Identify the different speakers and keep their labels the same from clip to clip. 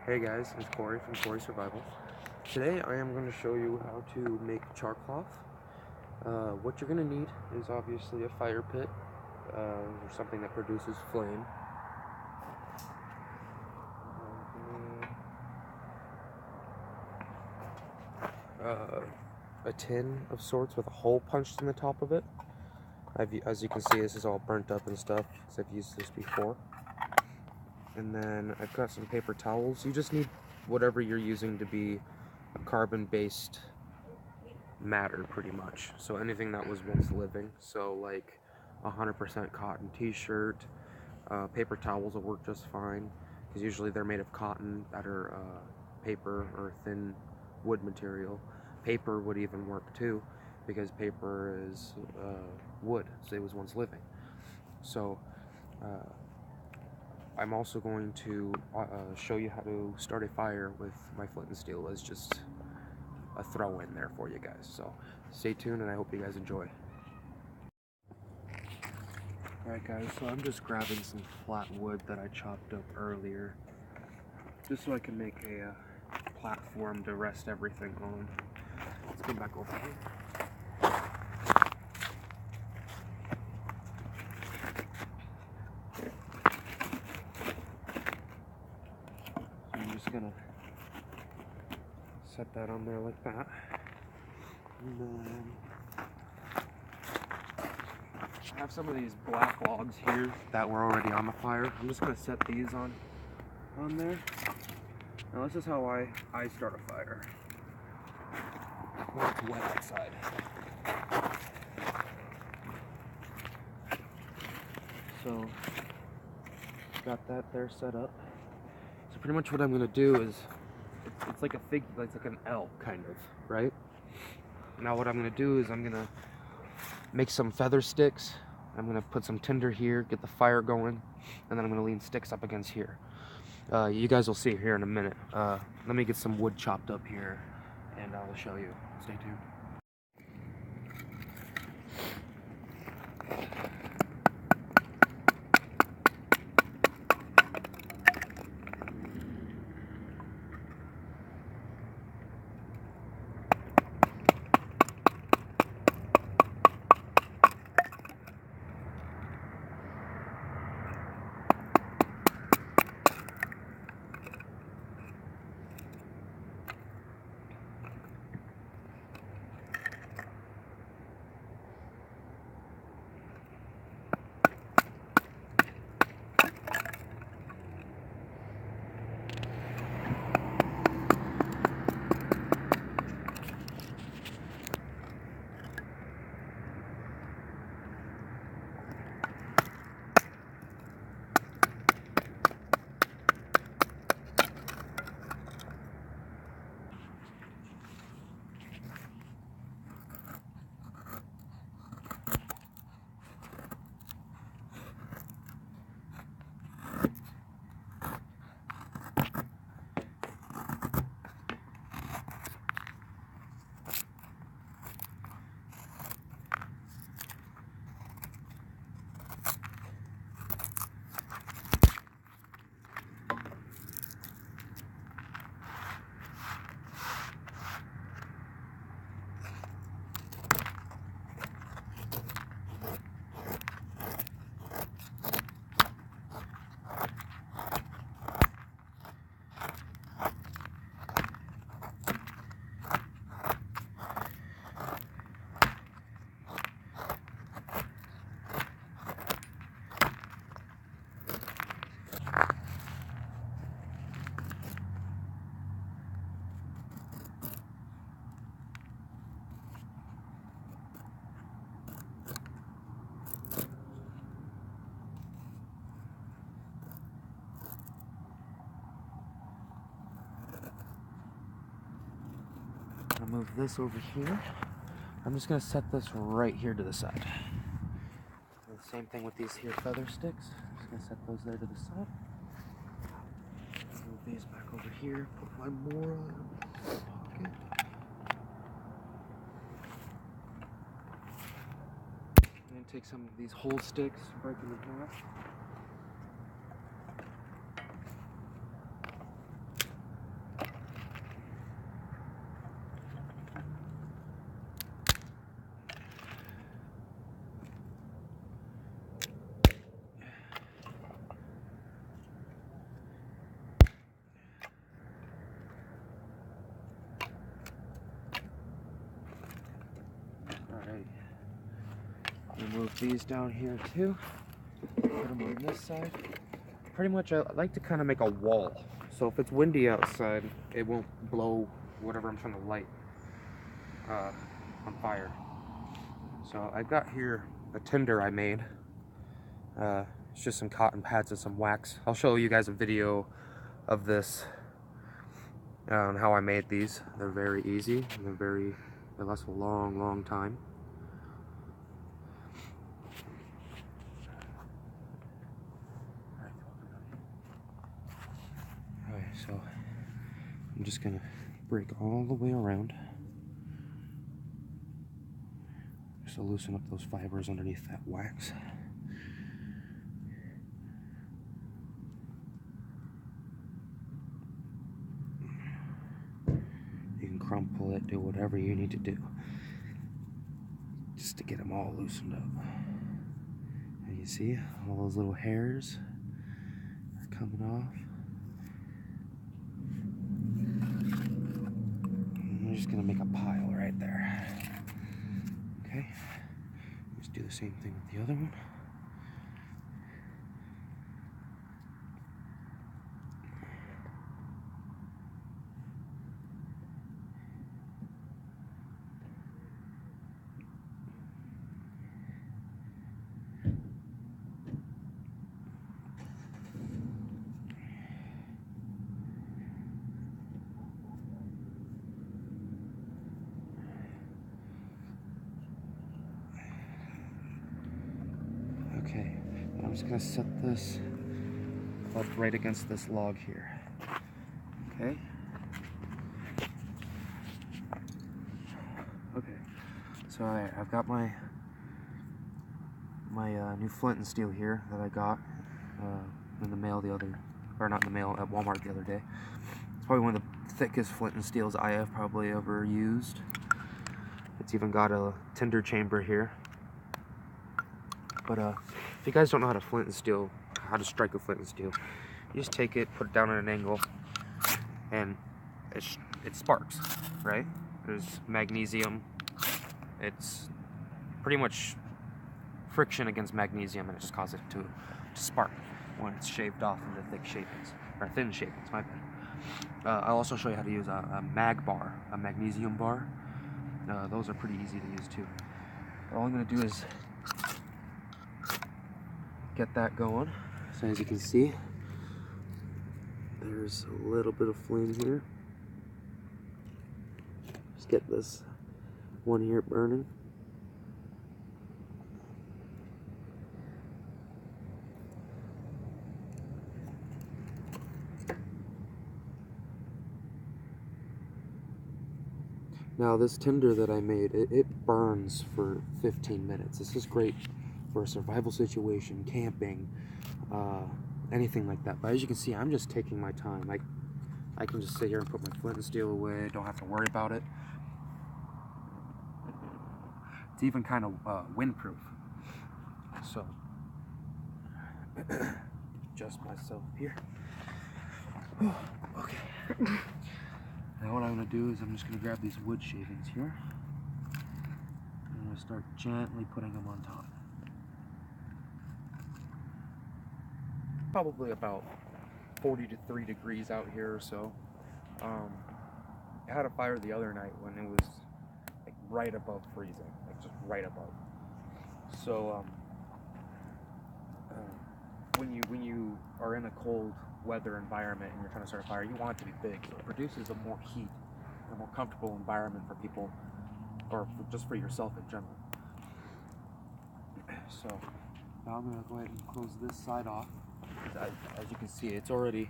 Speaker 1: Hey guys, it's Corey from Corey Survival. Today I am going to show you how to make charcloth. What you're going to need is obviously a fire pit or something that produces flame. A tin of sorts with a hole punched in the top of it. As you can see, this is all burnt up and stuff because I've used this before. And then I've got some paper towels. You just need whatever you're using to be a carbon-based matter, pretty much. So anything that was once living. So like 100% cotton t-shirt, paper towels will work just fine because usually they're made of cotton, better paper or thin wood material. Paper would even work too because paper is wood, so it was once living. So I'm also going to show you how to start a fire with my flint and steel as just a throw in there for you guys. So stay tuned and I hope you guys enjoy. Alright guys, so I'm just grabbing some flat wood that I chopped up earlier just so I can make a platform to rest everything on. Let's come back over here. I'm just gonna set that on there like that. And then I have some of these black logs here that were already on the fire. I'm just gonna set these on there. Now this is how I start a fire. Well, it's wet outside. So got that there set up. So pretty much what I'm gonna do is it's like it's like an L kind of, right? Now what I'm gonna do is I'm gonna make some feather sticks. I'm gonna put some tinder here, get the fire going, and then I'm gonna lean sticks up against here. You guys will see here in a minute. Let me get some wood chopped up here, and I'll show you. Stay tuned. I'll move this over here. I'm just gonna set this right here to the side. And the same thing with these here feather sticks. Just gonna set those there to the side. Move these back over here. Put my more in my pocket. And take some of these whole sticks, break them in half. move these down here too. Put them on this side. Pretty much I like to kind of make a wall. So if it's windy outside, it won't blow whatever I'm trying to light on fire. So I got here a tinder I made. It's just some cotton pads and some wax. I'll show you guys a video of this on how I made these. They're very easy. And they last a long time. Alright, so I'm just gonna break all the way around. Just to loosen up those fibers underneath that wax. You can crumple it, do whatever you need to do, just to get them all loosened up. And you see, all those little hairs are coming off. And you're just gonna make a pile right there. Okay, just do the same thing with the other one. Okay, I'm just gonna set this up right against this log here. Okay. Okay. So I've got my new flint and steel here that I got in the mail not in the mail, at Walmart the other day. It's probably one of the thickest flint and steels I have probably ever used. It's even got a tinder chamber here. But if you guys don't know how to strike a flint and steel, you just take it, put it down at an angle, and it sparks, right? There's magnesium. It's pretty much friction against magnesium, and it just causes it to spark when it's shaved off into thick shavings, or thin shavings, my bad. I'll also show you how to use a mag bar, a magnesium bar. Those are pretty easy to use too. All I'm going to do is get that going. So as you can see, there's a little bit of flame here. Just get this one here burning. Now this tinder that I made, it burns for 15 minutes. This is great for a survival situation, camping, anything like that. But as you can see, I'm just taking my time. I can just sit here and put my flint and steel away, don't have to worry about it. It's even kind of windproof. So, adjust myself here. Okay. Now what I'm going to do is I'm just going to grab these wood shavings here. I'm going to start gently putting them on top. Probably about 43 degrees out here or so. I had a fire the other night when it was like right above freezing, like just right above. So when you are in a cold weather environment and you're trying to start a fire, you want it to be big. So it produces a more heat, a more comfortable environment for people, or just for yourself in general. So now I'm going to go ahead and close this side off. As you can see, it's already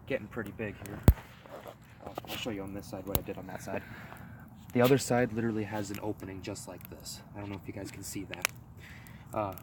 Speaker 1: getting pretty big here. I'll show you on this side what I did on that side. The other side literally has an opening just like this. I don't know if you guys can see that.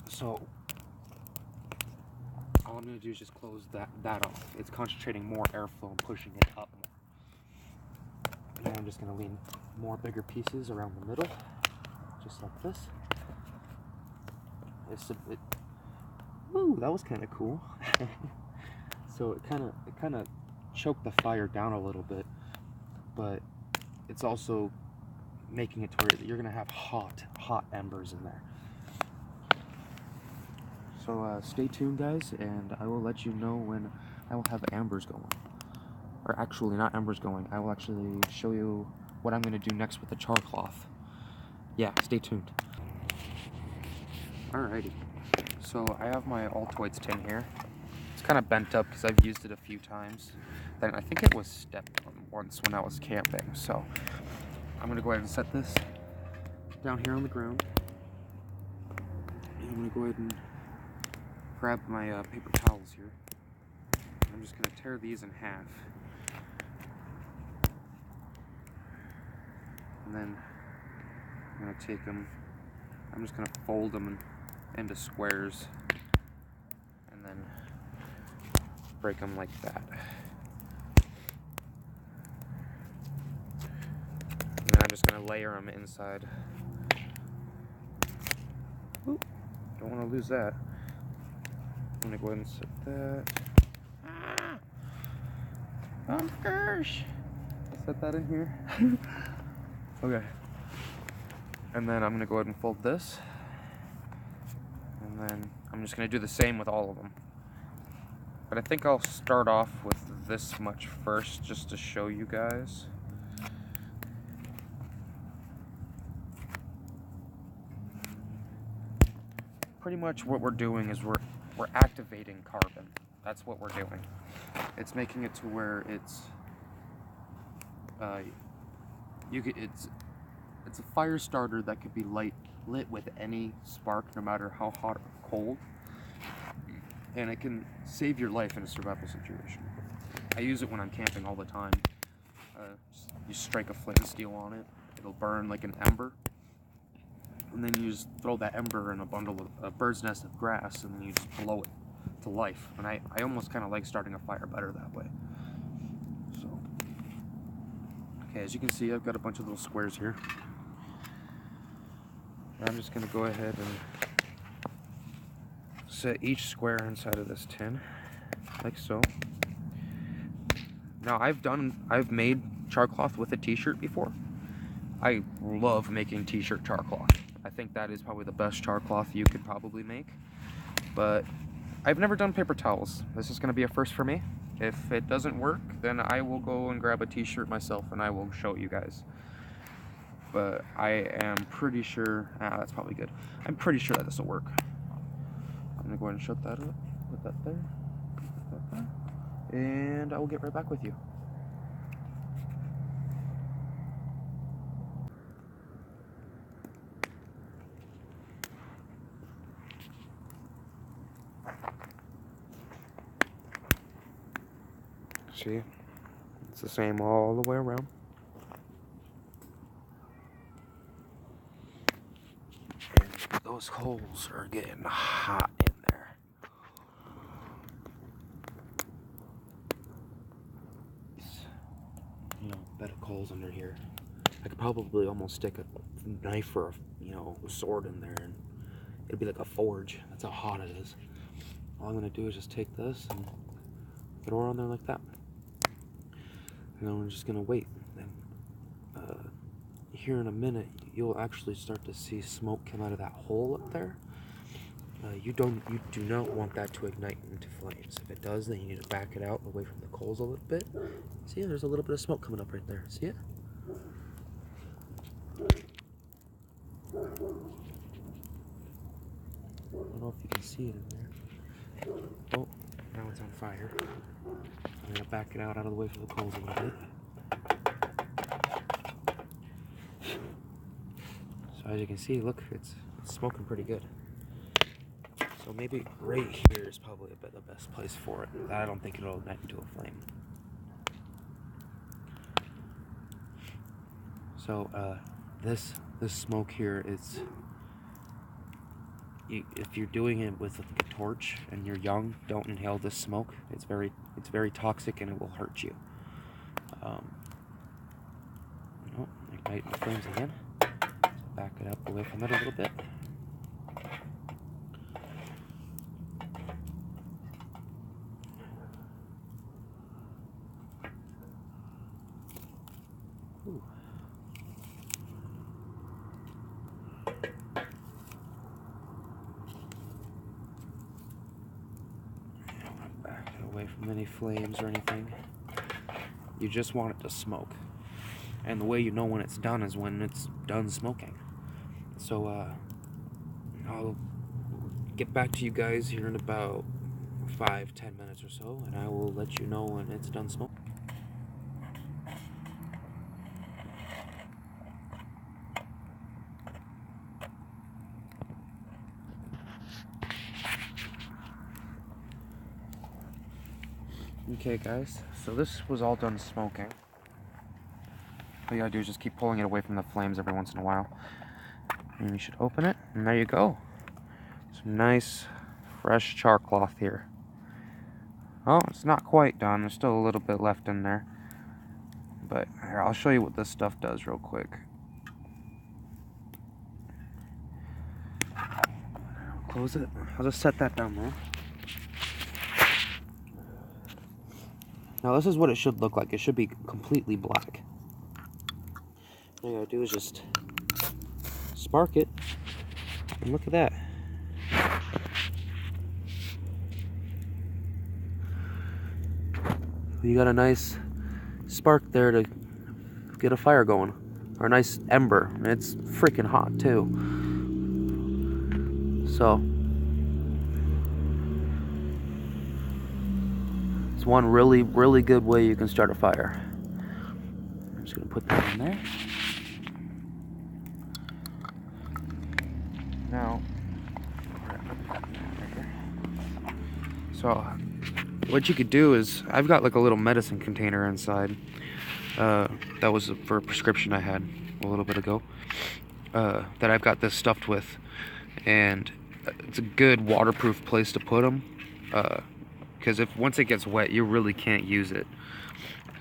Speaker 1: So all I'm going to do is just close that off. It's concentrating more airflow and pushing it up more. And then I'm just going to lean more bigger pieces around the middle, just like this. Ooh, that was kind of cool. So it kind of choked the fire down a little bit, but it's also making it to where you're gonna have hot embers in there. So stay tuned, guys, and I will let you know when I will have embers going. Or actually, not embers going. I will actually show you what I'm going to do next with the char cloth. Yeah, stay tuned. Alrighty. So I have my Altoids tin here. It's kind of bent up because I've used it a few times. Then I think it was stepped on once when I was camping. So I'm going to go ahead and set this down here on the ground. And I'm going to go ahead and grab my paper towels here. I'm just going to tear these in half. And then I'm going to take them, I'm just going to fold them into squares. And then break them like that. And then I'm just going to layer them inside. Oop, don't want to lose that. I'm going to go ahead and set that. Gosh. Set that in here. Okay. And then I'm going to go ahead and fold this. And then I'm just going to do the same with all of them. But I think I'll start off with this much first, just to show you guys. Pretty much what we're doing is we're activating carbon. That's what we're doing. It's making it to where it's it's a fire starter that could be lit with any spark, no matter how hot or cold, and it can save your life in a survival situation. I use it when I'm camping all the time. You strike a flint and steel on it, it'll burn like an ember, and then you just throw that ember in a bundle of a bird's nest of grass, and then you just blow it to life. And I almost kind of like starting a fire better that way. So, okay, as you can see, I've got a bunch of little squares here. And I'm just going to go ahead and set each square inside of this tin, like so. Now, I've made char cloth with a t-shirt before. I love making t-shirt char cloth. I think that is probably the best char cloth you could probably make. But I've never done paper towels. This is going to be a first for me. If it doesn't work, then I will go and grab a t-shirt myself and I will show you guys. But I am pretty sure, that's probably good. I'm pretty sure that this will work. I'm going to go ahead and shut that up, put that there, put that there, and I will get right back with you. See, it's the same all the way around. And those holes are getting hot in there. Bed of coals under here. I could probably almost stick a knife or a sword in there, and it'd be like a forge. That's how hot it is. All I'm gonna do is just take this and throw it on there like that. And then we're just gonna wait. And here in a minute, you'll actually start to see smoke come out of that hole up there. You do not want that to ignite into flames. If it does, then you need to back it out away from the coals a little bit. See, there's a little bit of smoke coming up right there. See it? I don't know if you can see it in there. Oh, now it's on fire. I'm gonna back it out of the way from the coals a little bit. So as you can see, look, it's smoking pretty good. So maybe right here is probably the best place for it. I don't think it'll ignite into a flame. So this smoke here is, if you're doing it with a torch and you're young, don't inhale this smoke. It's very toxic and it will hurt you. Ignite the flames again. So back it up away from it a little bit. Ooh. away from any flames or anything. You just want it to smoke. And the way you know when it's done is when it's done smoking. So, I'll get back to you guys here in about 5-10 minutes or so, and I will let you know when it's done smoking. Okay guys, so this was all done smoking. All you gotta do is just keep pulling it away from the flames every once in a while. And you should open it, and there you go. Some nice, fresh char cloth here. Oh, it's not quite done. There's still a little bit left in there. But here, I'll show you what this stuff does real quick. Close it. I'll just set that down there. Now this is what it should look like. It should be completely black. All you gotta do is just spark it, and look at that. You got a nice spark there to get a fire going, or a nice ember. It's freaking hot too. So it's one really, really good way you can start a fire. I'm just gonna put that in there. Now, so what you could do is, I've got like a little medicine container inside. That was for a prescription I had a little bit ago. That I've got this stuffed with, and it's a good waterproof place to put them. Because if once it gets wet, you really can't use it.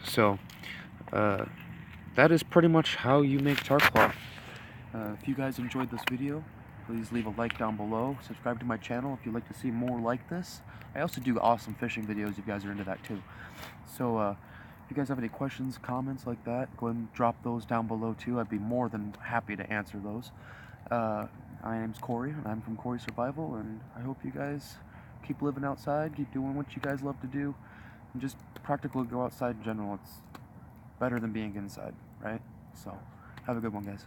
Speaker 1: So that is pretty much how you make charcloth. If you guys enjoyed this video, please leave a like down below. Subscribe to my channel if you'd like to see more like this. I also do awesome fishing videos if you guys are into that too. So if you guys have any questions, comments like that, go ahead and drop those down below too. I'd be more than happy to answer those. My name's Corey, and I'm from Corey Survival, and I hope you guys keep living outside, keep doing what you guys love to do, and just practically go outside in general. It's better than being inside, right? So, have a good one, guys.